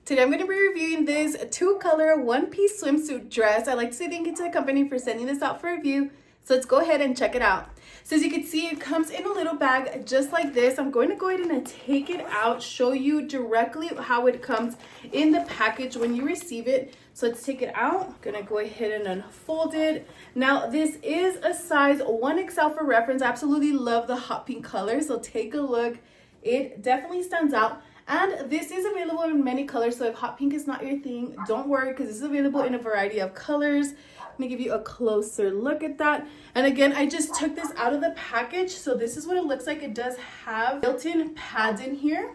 Today I'm going to be reviewing this 2-color one-piece swimsuit dress. I'd like to say thank you to the company for sending this out for review. So let's go ahead and check it out. So as you can see, it comes in a little bag just like this. I'm going to go ahead and take it out, show you directly how it comes in the package when you receive it. So let's take it out. I'm gonna go ahead and unfold it. Now this is a size 1XL for reference. I absolutely love the hot pink color, so take a look. It definitely stands out. And this is available in many colors, so if hot pink is not your thing, don't worry, because this is available in a variety of colors. Let me give you a closer look at that. And again, I just took this out of the package, so this is what it looks like. It does have built-in pads in here,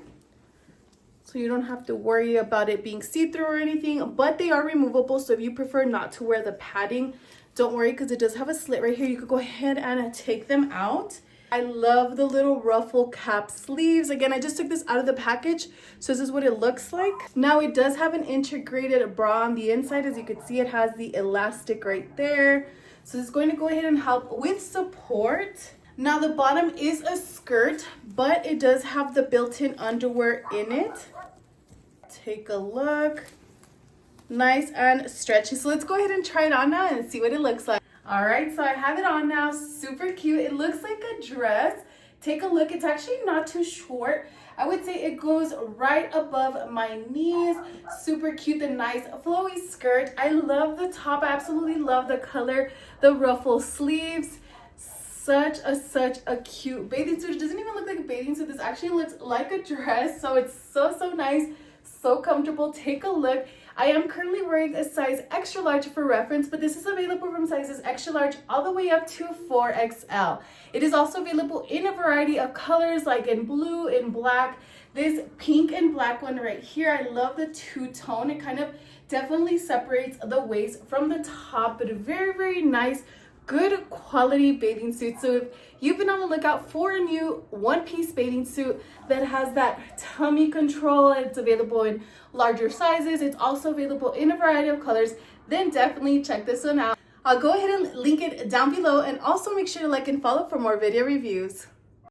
so you don't have to worry about it being see-through or anything, but they are removable, so if you prefer not to wear the padding, don't worry, because it does have a slit right here. You could go ahead and take them out. I love the little ruffle cap sleeves. Again, I just took this out of the package, so this is what it looks like. Now it does have an integrated bra on the inside. As you can see, it has the elastic right there. So it's going to go ahead and help with support. Now the bottom is a skirt, but it does have the built-in underwear in it. Take a look. Nice and stretchy. So let's go ahead and try it on now and see what it looks like. All right, so I have it on now. Super cute. It looks like a dress. Take a look. It's actually not too short. I would say it goes right above my knees. Super cute. The nice flowy skirt. I love the top. I absolutely love the color. The ruffle sleeves. Such a cute bathing suit. It doesn't even look like a bathing suit. This actually looks like a dress. So it's so nice. So comfortable. Take a look. I am currently wearing a size extra large for reference, but this is available from sizes extra large all the way up to 4XL. It is also available in a variety of colors, like in blue, in black. This pink and black one right here, I love the two-tone. It kind of definitely separates the waist from the top, but a very nice, good quality bathing suit. So if you've been on the lookout for a new one-piece bathing suit that has that tummy control, it's available in larger sizes, it's also available in a variety of colors, then definitely check this one out. I'll go ahead and link it down below, and also make sure to like and follow for more video reviews.